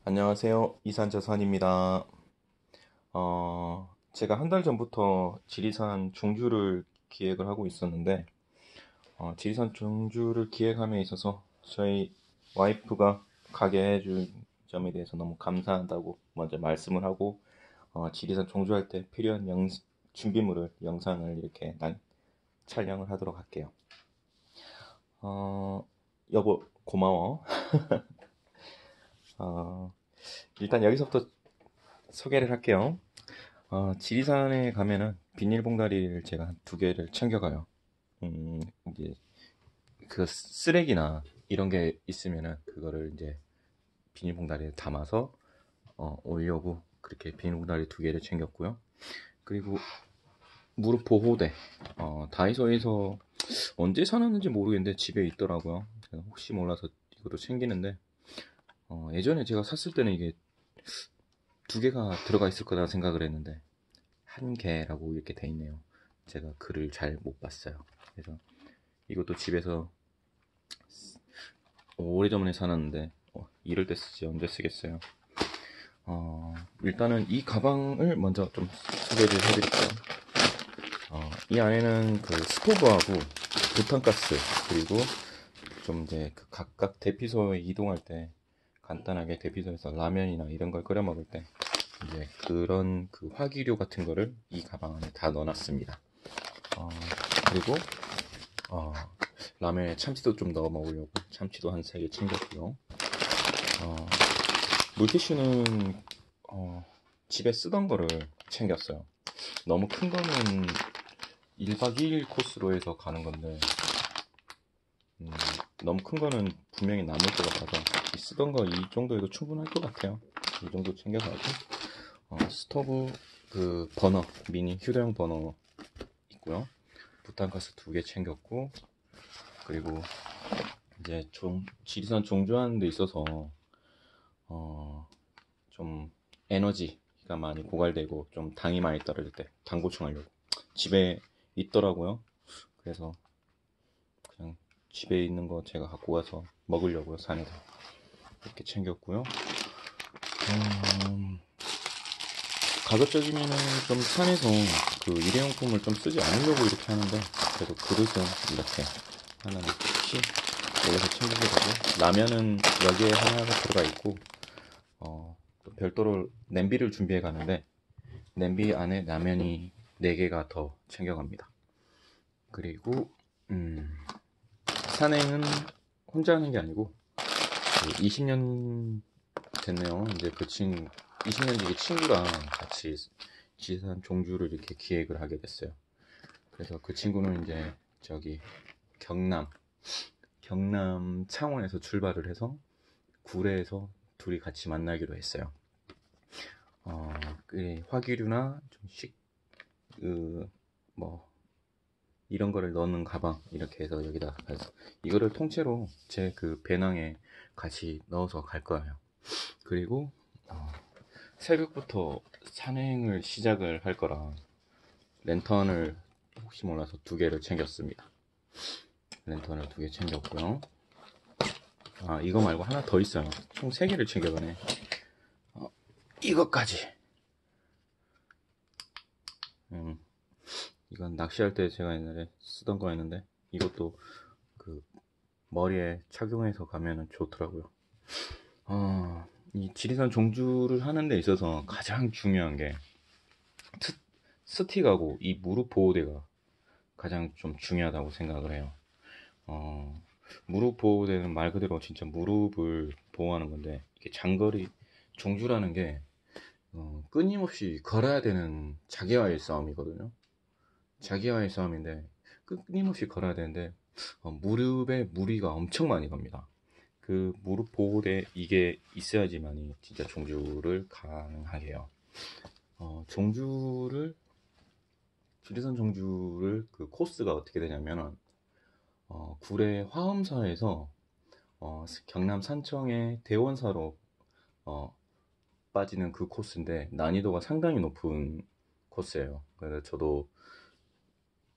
안녕하세요. 이산저산입니다. 제가 한 달 전부터 지리산 종주를 기획을 하고 있었는데, 지리산 종주를 기획함에 있어서 저희 와이프가 가게 해준 점에 대해서 너무 감사하다고 먼저 말씀을 하고, 지리산 종주할 때 필요한 준비물을, 영상을 이렇게 촬영을 하도록 할게요. 어, 여보, 고마워. 어, 일단 여기서부터 소개를 할게요. 지리산에 가면은 비닐봉다리를 제가 한 두 개를 챙겨가요. 이제 그 쓰레기나 이런 게 있으면은 그거를 이제 비닐봉다리에 담아서 오려고 그렇게 비닐봉다리 두 개를 챙겼고요. 그리고 무릎 보호대, 다이소에서 언제 사놨는지 모르겠는데 집에 있더라고요. 그래서 혹시 몰라서 이것도 챙기는데, 예전에 제가 샀을 때는 이게 두 개가 들어가 있을 거다 생각을 했는데 한 개라고 이렇게 돼 있네요. 제가 글을 잘 못 봤어요. 그래서 이것도 집에서 오래전에 사놨는데 이럴 때 쓰지 언제 쓰겠어요. 일단은 이 가방을 먼저 좀 소개를 해드릴게요. 이 안에는 그 스토브하고 부탄가스, 그리고 좀 이제 그 각각 대피소에 이동할 때 간단하게 대피소에서 라면이나 이런 걸 끓여 먹을 때 이제 그런 그 화기류 같은 거를 이 가방 안에 다 넣어놨습니다. 그리고 어, 라면에 참치도 좀 넣어 먹으려고 참치도 한 3개 챙겼고요. 어, 물티슈는 집에 쓰던 거를 챙겼어요. 너무 큰 거는 1박 2일 코스로 해서 가는 건데, 너무 큰 거는 분명히 남을 것 같아서 쓰던 거 이 정도에도 충분할 것 같아요. 이 정도 챙겨가고, 스토브 그 버너, 미니 휴대용 버너 있고요. 부탄가스 2개 챙겼고, 그리고 이제 좀 지리산 종주하는 데 있어서 좀 에너지가 많이 고갈되고 좀 당이 많이 떨어질 때 당 보충하려고 집에 있더라고요. 그래서 그냥 집에 있는 거 제가 갖고 가서 먹으려고요. 산에서 이렇게 챙겼고요. 가급적이면은 좀 산에서 그 일회용품을 좀 쓰지 않으려고 이렇게 하는데, 그래도 그릇은 이렇게 하나씩 여기서 챙기게 되고, 라면은 여기에 하나가 들어가 있고, 또 별도로 냄비를 준비해 가는데 냄비 안에 라면이 4개가 더 챙겨갑니다. 그리고 산행은 혼자 하는 게 아니고 20년 됐네요. 이제 20년 뒤에 친구랑 같이 지산 종주를 이렇게 기획을 하게 됐어요. 그래서 그 친구는 이제 저기 경남 창원에서 출발을 해서 구례에서 둘이 같이 만나기로 했어요. 화기류나 뭐 이런 거를 넣는 가방 이렇게 해서 여기다 가서 이거를 통째로 제 그 배낭에 같이 넣어서 갈 거예요. 그리고 새벽부터 산행을 시작을 할 거라 랜턴을 혹시 몰라서 2개를 챙겼습니다. 랜턴을 2개 챙겼고요. 이거 말고 하나 더 있어요. 총 3개를 챙겨가네. 이것까지. 이건 낚시할 때 제가 옛날에 쓰던 거였는데 이것도 그 머리에 착용해서 가면 좋더라고요. 이 지리산 종주를 하는 데 있어서 가장 중요한 게 스틱하고 이 무릎 보호대가 가장 좀 중요하다고 생각을 해요. 무릎 보호대는 말 그대로 진짜 무릎을 보호하는 건데, 이게 장거리 종주라는 게 끊임없이 걸어야 되는 자기와의 싸움이거든요. 자기와의 싸움인데 끊임없이 걸어야 되는데 무릎에 무리가 엄청 많이 갑니다. 그 무릎 보호대 이게 있어야지만이 진짜 종주를 가능하게 해요. 지리산 종주를 그 코스가 어떻게 되냐면 구례 화엄사에서 경남 산청의 대원사로 빠지는 그 코스인데 난이도가 상당히 높은 코스예요. 그래서 저도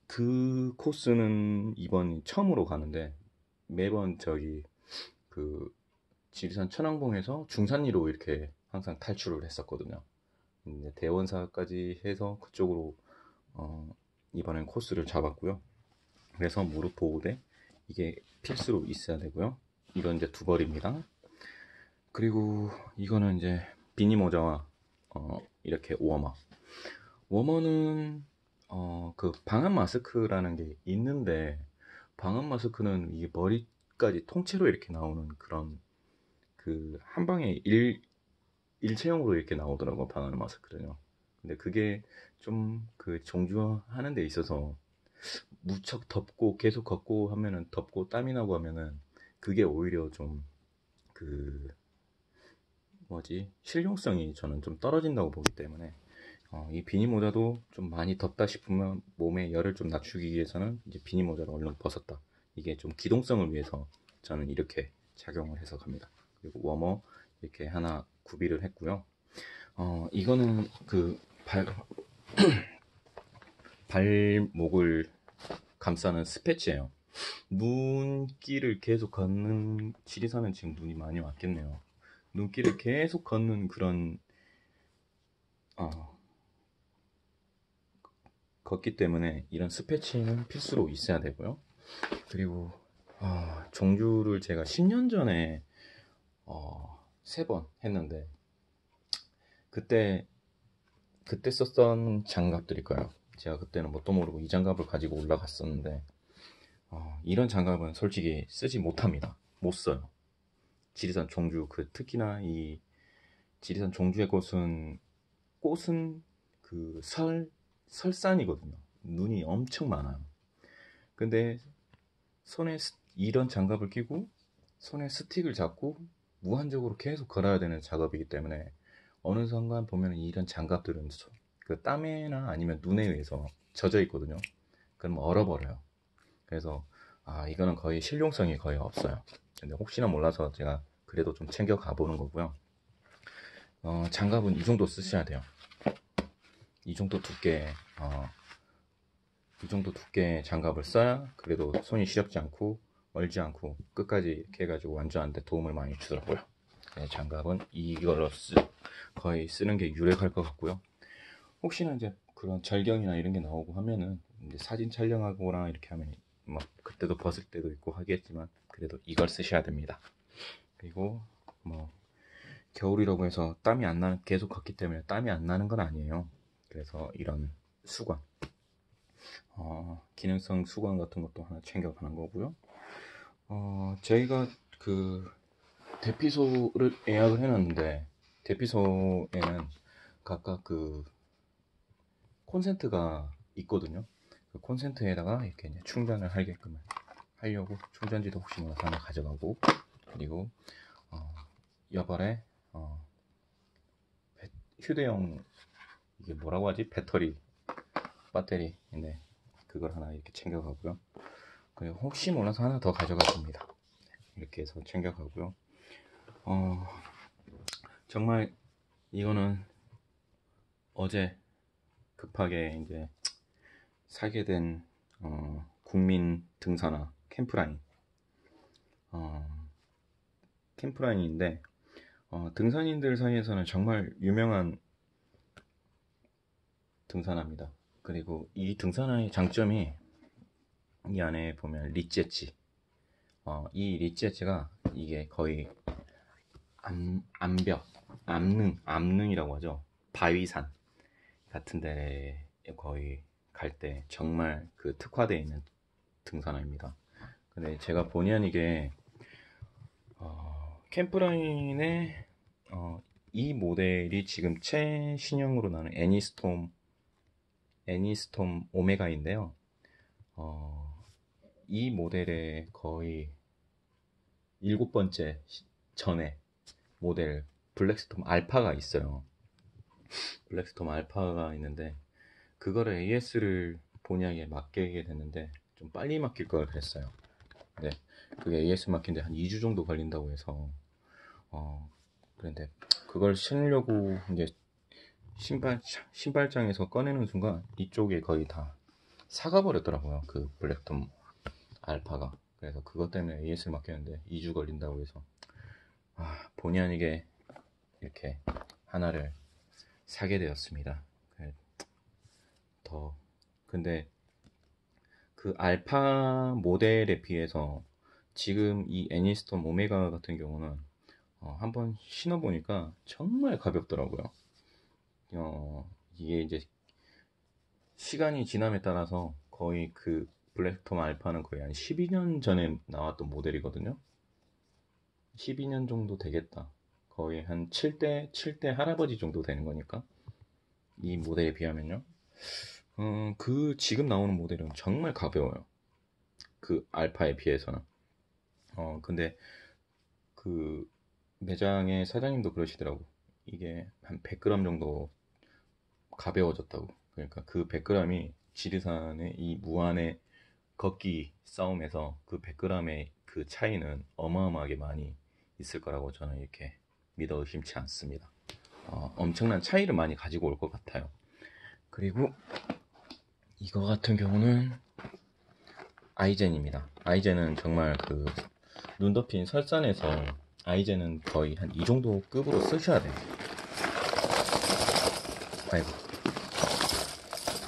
그 코스는 이번 처음으로 가는데 매번 저기 그 지리산 천왕봉에서 중산리로 이렇게 항상 탈출을 했었거든요. 이제 대원사까지 해서 그쪽으로 이번엔 코스를 잡았고요. 그래서 무릎 보호대 이게 필수로 있어야 되고요. 이건 이제 두 벌입니다. 그리고 이거는 이제 비니 모자와 이렇게 워머. 워머는 그 방한 마스크라는 게 있는데, 방한 마스크는 이게 머리까지 통째로 이렇게 나오는 그런 그 한 방에 일체형으로 이렇게 나오더라고, 방한 마스크는요. 근데 그게 좀 그 정주하는 데 있어서 무척 덥고 계속 걷고 하면은, 덥고 땀이 나고 하면은 그게 오히려 좀 그 뭐지, 실용성이 저는 좀 떨어진다고 보기 때문에 이 비니 모자도 좀 많이 덥다 싶으면 몸에 열을 좀 낮추기 위해서는 이제 비니 모자를 얼른 벗었다. 이게 좀 기동성을 위해서 저는 이렇게 착용을 해서 갑니다. 그리고 워머 이렇게 하나 구비를 했고요. 이거는 그 발목을 감싸는 스패치예요. 눈길을 계속 걷는, 지리산은 지금 눈이 많이 왔겠네요. 눈길을 계속 걷는 그런 걷기 때문에 이런 스패치는 필수로 있어야 되고요. 그리고 종주를 제가 10년 전에 3번 했는데, 그때 썼던 장갑들일 거예요. 제가 그때는 뭣도 모르고 이 장갑을 가지고 올라갔었는데, 이런 장갑은 솔직히 쓰지 못합니다. 못 써요. 지리산 종주, 특히나 이 지리산 종주의 꽃은 그 설산이거든요. 눈이 엄청 많아요. 근데 이런 장갑을 끼고 손에 스틱을 잡고 무한적으로 계속 걸어야 되는 작업이기 때문에 어느 순간 보면 이런 장갑들은 그 땀에나 아니면 눈에 의해서 젖어 있거든요. 그럼 얼어버려요. 그래서 이거는 거의 실용성이 거의 없어요. 근데 혹시나 몰라서 제가 그래도 좀 챙겨 가보는 거고요. 장갑은 이 정도 쓰셔야 돼요. 이 정도 두께 장갑을 써야 그래도 손이 시렵지 않고 얼지 않고 끝까지 이렇게 해가지고 완주하는데 도움을 많이 주더라고요. 네, 장갑은 이걸로 거의 쓰는 게 유력할 것 같고요. 혹시나 이제 그런 절경이나 이런 게 나오고 하면은 이제 사진 촬영하거나 이렇게 하면 막 그때도 벗을 때도 있고 하겠지만, 그래도 이걸 쓰셔야 됩니다. 그리고 뭐 겨울이라고 해서 땀이 안 나는, 계속 걷기 때문에 땀이 안 나는 건 아니에요. 그래서 이런 수건, 기능성 수건 같은 것도 하나 챙겨가는 거고요. 저희가 그 대피소를 예약을 해놨는데, 대피소에는 각각 그 콘센트가 있거든요. 그 콘센트에다가 이렇게 이제 충전을 하게끔 하려고 충전지도 혹시 몰라서 하나 가져가고, 그리고 여벌에 휴대용, 이게 뭐라고 하지? 배터리 인데 그걸 하나 이렇게 챙겨가고요. 그리고 혹시 몰라서 하나 더 가져갔습니다. 이렇게 해서 챙겨가고요. 정말 이거는 어제 급하게 이제 사게 된 국민 등산화 캠프라인인데, 등산인들 사이에서는 정말 유명한 등산화입니다. 그리고 이 등산화의 장점이, 이 안에 보면 리치엣지, 이 리치엣지가 이게 거의 암릉이라고 하죠. 바위산 같은 데 거의 갈 때 정말 그 특화되어 있는 등산화입니다. 근데 제가 본의 아니게 캠프라인의 이 모델이 지금 최신형으로 나는 애니스톰 오메가인데요. 이 모델의 거의 7번째 전에 모델 블랙스톰 알파가 있어요. 블랙스톰 알파가 있는데, 그거를 AS를 본의하게 맡기게 됐는데 좀 빨리 맡길 걸 그랬어요. 근데 그게 AS 맡기는데 한 2주 정도 걸린다고 해서 그런데 그걸 신으려고 이제 신발장에서 꺼내는 순간 이쪽에 거의 다 사가버렸더라고요, 그 블랙톰 알파가. 그래서 그것 때문에 AS를 맡겼는데 2주 걸린다고 해서 본의 아니게 이렇게 하나를 사게 되었습니다. 근데 그 알파 모델에 비해서 지금 이 애니스톤 오메가 같은 경우는 한번 신어보니까 정말 가볍더라고요. 이게 이제 시간이 지남에 따라서 거의 그 블랙톰 알파는 거의 한 12년 전에 나왔던 모델이거든요. 12년 정도 되겠다. 거의 한 7대 할아버지 정도 되는 거니까. 이 모델에 비하면요. 그 지금 나오는 모델은 정말 가벼워요. 그 알파에 비해서는. 근데 그 매장의 사장님도 그러시더라고. 이게 한 100g 정도 가벼워졌다고. 그러니까 그 100g이 지리산의 이 무한의 걷기 싸움에서 그 100g의 그 차이는 어마어마하게 많이 있을 거라고 저는 이렇게 믿어 의심치 않습니다. 엄청난 차이를 많이 가지고 올 것 같아요. 그리고 이거 같은 경우는 아이젠입니다. 아이젠은 정말 그 눈 덮인 설산에서 아이젠은 거의 한 이 정도 급으로 쓰셔야 돼요. 아이고,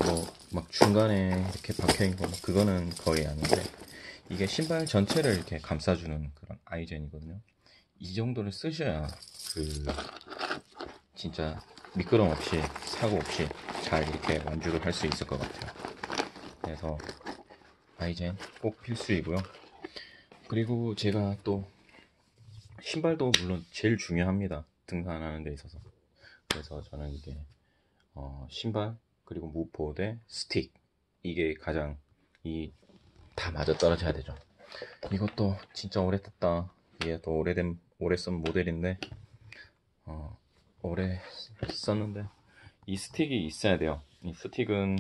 뭐 막 중간에 이렇게 박혀있는 거 그거는 거의 아닌데, 이게 신발 전체를 이렇게 감싸주는 그런 아이젠이거든요. 이 정도를 쓰셔야 그 진짜 미끄럼 없이 사고 없이 잘 이렇게 완주를 할 수 있을 것 같아요. 그래서 아이젠 꼭 필수이고요. 그리고 제가 또 신발도 물론 제일 중요합니다. 등산하는 데 있어서. 그래서 저는 이게 신발 그리고 무포대 스틱, 이게 가장 다 맞아떨어져야 되죠. 이것도 진짜 오래 탔다. 이게 또 오래 쓴 모델인데 오래 썼는데 이 스틱이 있어야 돼요. 이 스틱은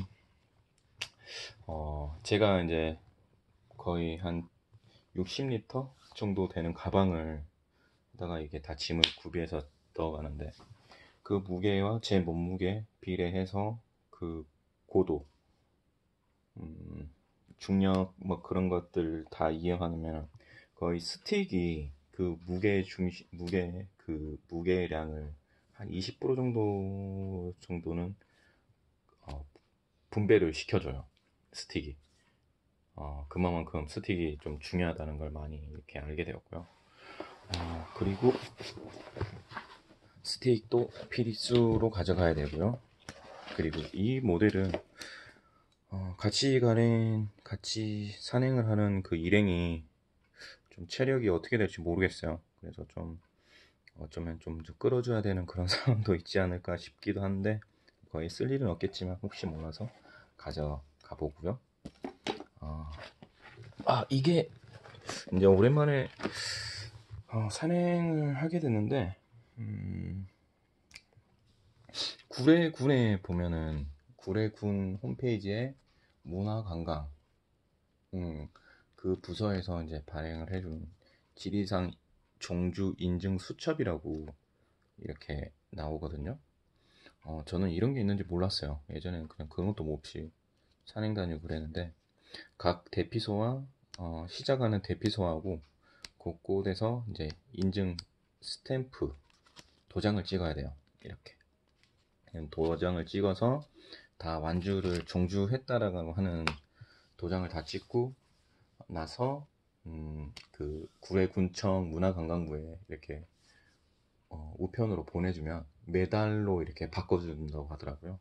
제가 이제 거의 한 60리터 정도 되는 가방을 다가 이게 다 짐을 구비해서 넣어가는데, 그 무게와 제 몸무게 비례해서 그 고도, 중력 뭐 그런 것들 다 이용하면 거의 스틱이 그 무게량을 한 20% 정도는 분배를 시켜줘요. 스틱이. 그만큼 스틱이 좀 중요하다는 걸 많이 이렇게 알게 되었고요. 그리고 스틱도 필수로 가져가야 되고요. 그리고 이 모델은 같이 산행을 하는 그 일행이 좀 체력이 어떻게 될지 모르겠어요. 그래서 좀 어쩌면 좀 끌어줘야 되는 그런 상황도 있지 않을까 싶기도 한데, 거의 쓸 일은 없겠지만 혹시 몰라서 가져가 보고요. 이게 이제 오랜만에 산행을 하게 됐는데, 구례군에 보면은 구례군 홈페이지에 문화관광 그 부서에서 이제 발행을 해준 지리산 종주 인증 수첩이라고 이렇게 나오거든요. 저는 이런 게 있는지 몰랐어요. 예전에는 그냥 그런 것도 뭐 없이 산행 다니고 그랬는데, 각 대피소와 시작하는 대피소하고 곳곳에서 이제 인증 스탬프 도장을 찍어야 돼요. 이렇게 도장을 찍어서 다 완주를 종주했다라고 하는 도장을 다 찍고 나서 그 구례군청 문화관광부에 이렇게 우편으로 보내주면 메달로 이렇게 바꿔준다고 하더라고요.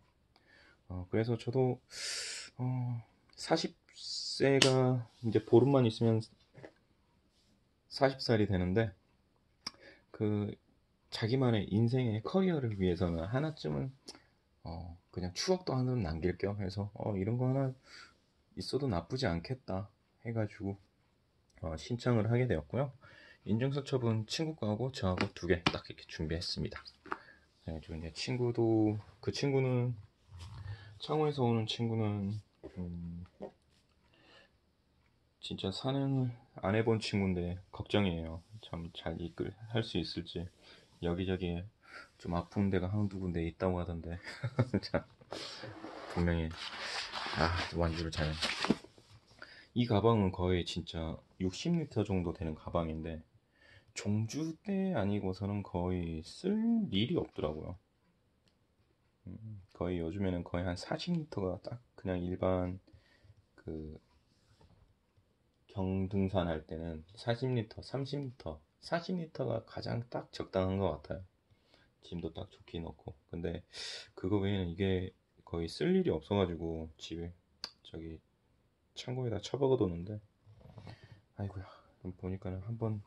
그래서 저도 40세가 이제 보름만 있으면 40살이 되는데, 그 자기만의 인생의 커리어를 위해서는 하나쯤은 그냥 추억도 하나 남길 겸 해서 이런 거 하나 있어도 나쁘지 않겠다 해가지고 신청을 하게 되었고요. 인증서첩은 친구 거하고 저하고 두 개 딱 이렇게 준비했습니다. 그래가지고 이제 그 친구는 창원에서 오는 친구는 진짜 산행을 안 해본 친구인데 걱정이에요. 참 잘 할 수 있을지. 여기저기 좀 아픈 데가 한두 군데 있다고 하던데 참, 분명히 완주를 잘. 이 가방은 거의 진짜 60리터 정도 되는 가방인데, 종주 때 아니고서는 거의 쓸 일이 없더라고요. 거의 요즘에는 거의 한 40리터가 딱 그냥 일반 그 경등산 할 때는 40리터, 30리터, 40리터가 가장 딱 적당한 것 같아요. 짐도 딱 좋게 넣고. 근데 그거 외에는 이게 거의 쓸 일이 없어가지고 집에 저기 창고에다 처박아 뒀는데, 아이고야, 보니까는 한번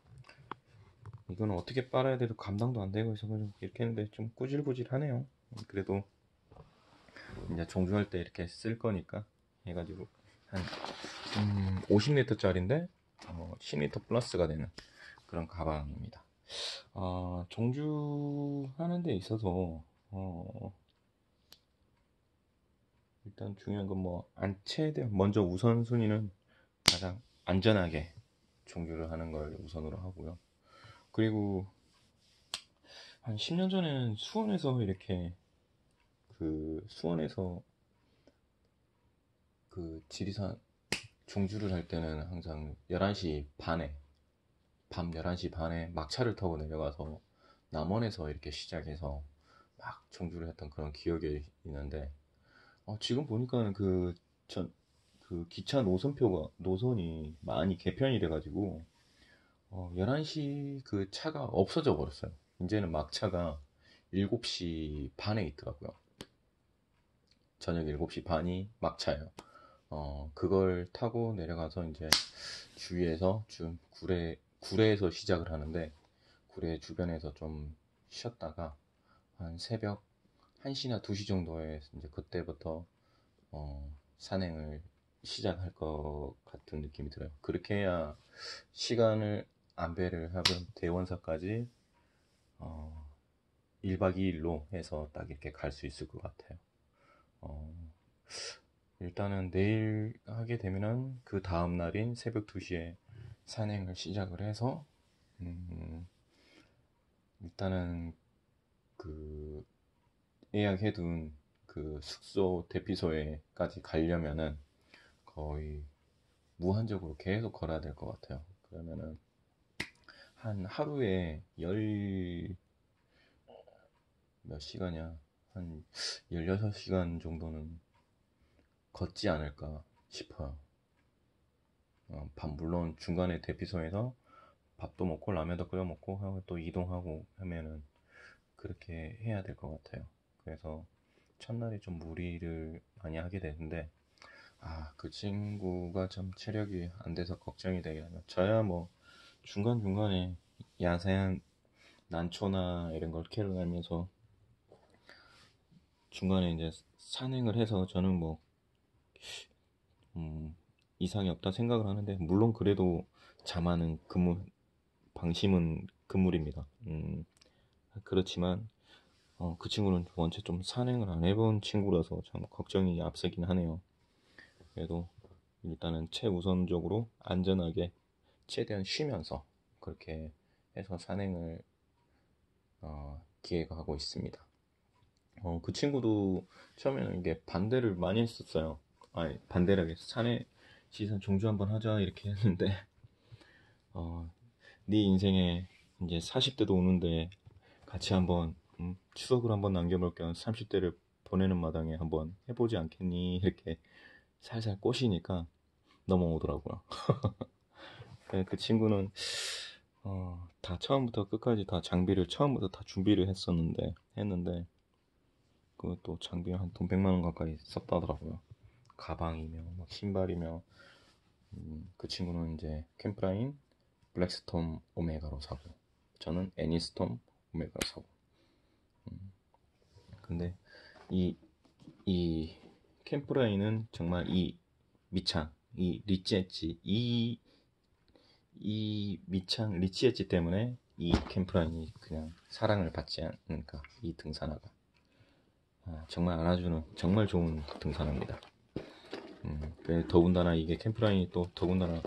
이거는 어떻게 빨아야 돼도 감당도 안 되고 있어가지고 이렇게 했는데 좀 꾸질꾸질하네요. 그래도 이제 종주할 때 이렇게 쓸 거니까 해가지고 한 50리터짜리인데 10리터 플러스가 되는 그런 가방입니다. 종주하는 데 있어서 일단 중요한 건 뭐 최대 먼저 우선순위는 가장 안전하게 종주를 하는 걸 우선으로 하고요. 그리고 한 10년 전에는 수원에서 이렇게 수원에서 지리산 종주를 할 때는 항상 11시 반에 밤 11시 반에 막차를 타고 내려가서 남원에서 이렇게 시작해서 막 종주를 했던 그런 기억이 있는데, 지금 보니까는 그 기차 노선이 많이 개편이 돼가지고 11시 그 차가 없어져 버렸어요. 이제는 막차가 7시 반에 있더라고요. 저녁 7시 반이 막차예요. 그걸 타고 내려가서 이제 주위에서 좀 구례에서 시작을 하는데, 구례 주변에서 좀 쉬었다가 한 새벽 1시나 2시 정도에 이제 그때부터 산행을 시작할 것 같은 느낌이 들어요. 그렇게 해야 시간을 안배를 하고 대원사까지 1박 2일로 해서 딱 이렇게 갈 수 있을 것 같아요. 일단은 내일 하게 되면은 그 다음 날인 새벽 2시에 산행을 시작을 해서 일단은 그 예약해둔 그 숙소 대피소에까지 가려면은 거의 무한적으로 계속 걸어야 될 것 같아요. 그러면은 한 하루에 몇 시간이야? 한 16시간 정도는 걷지 않을까 싶어요. 물론 중간에 대피소에서 밥도 먹고 라면도 끓여 먹고 하고 또 이동하고 하면은 그렇게 해야 될 것 같아요. 그래서 첫날에 좀 무리를 많이 하게 되는데, 그 친구가 좀 체력이 안 돼서 걱정이 되긴 하네요. 저야 뭐 중간중간에 야생한 난초나 이런 걸 캐러 다니면서 중간에 이제 산행을 해서 저는 뭐 이상이 없다 생각을 하는데, 물론 그래도 잠하는 방심은 금물입니다. 그렇지만 그 친구는 원체 좀 산행을 안 해본 친구라서 참 걱정이 앞서긴 하네요. 그래도 일단은 최우선적으로 안전하게 최대한 쉬면서 그렇게 해서 산행을 기획하고 있습니다. 그 친구도 처음에는 이게 반대를 많이 했었어요. 아니, 반대를 해서 지리산 종주 한번 하자 이렇게 했는데, 네 인생에 이제 40대도 오는데 같이 한번 추억을 한번 남겨볼 겸 30대를 보내는 마당에 한번 해보지 않겠니? 이렇게 살살 꼬시니까 넘어오더라고요. 그 친구는 다 처음부터 끝까지 다 장비를 처음부터 다 준비를 했는데 그것도 장비 한 돈 100만 원 가까이 썼다더라고요. 가방이며 막 신발이며. 그 친구는 이제 캠프라인 블랙스톰 오메가로 사고, 저는 애니스톰 오메가로 사고. 근데 이 캠프라인은 정말 이 밑창, 이 리치 엣지, 이 밑창 리치 엣지 때문에 이 캠프라인이 그냥 사랑을 받지 않을까, 이 등산화가. 정말 안아주는 정말 좋은 등산화입니다. 더군다나 이게 캠프라인이 또 더군다나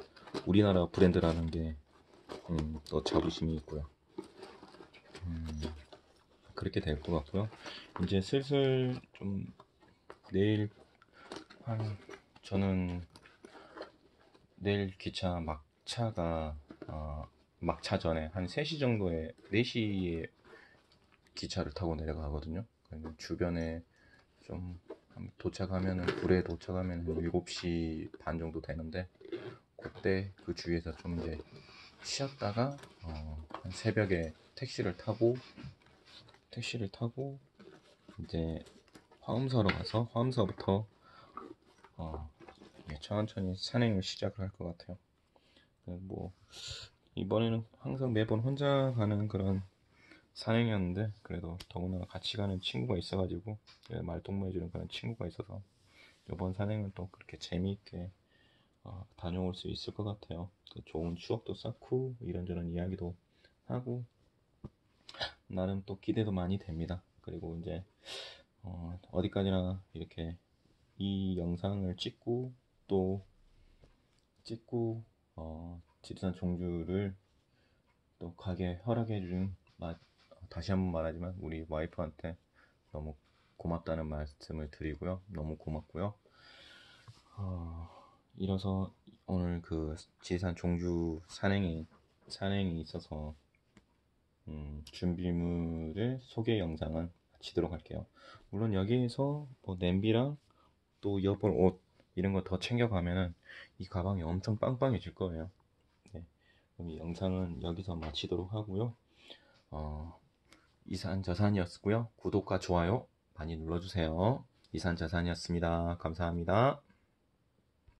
우리나라 브랜드라는 게 또 자부심이 있고요. 그렇게 될 것 같고요. 이제 슬슬 좀 내일 저는 내일 기차 막차가 막차 전에 한 3시 정도에 4시에 기차를 타고 내려가거든요. 그러면 주변에 좀 도착하면은 굴에 도착하면 한 7시 반 정도 되는데 그때 그 주위에서 좀 이제 쉬었다가 한 새벽에 택시를 타고 이제 화엄서로 가서 화엄서부터 천천히 산행을 시작을 할 것 같아요. 뭐 이번에는 항상 매번 혼자 가는 그런 산행이었는데 그래도 더구나 같이 가는 친구가 있어가지고 말동무해주는 그런 친구가 있어서 이번 산행은 또 그렇게 재미있게 다녀올 수 있을 것 같아요. 좋은 추억도 쌓고 이런저런 이야기도 하고 나름 또 기대도 많이 됩니다. 그리고 이제 어디까지나 이렇게 이 영상을 찍고 지리산 종주를 또 가게 허락해준 다시 한번 말하지만 우리 와이프한테 너무 고맙다는 말씀을 드리고요. 너무 고맙고요. 이래서 오늘 그 지리산 종주 산행이 있어서 준비물을 소개 영상은 마치도록 할게요. 물론 여기에서 뭐 냄비랑 또 이어폰, 옷 이런 거 더 챙겨가면은 이 가방이 엄청 빵빵해질 거예요. 네. 그럼 이 영상은 여기서 마치도록 하고요. 이산저산이었고요. 구독과 좋아요 많이 눌러주세요. 이산저산이었습니다. 감사합니다.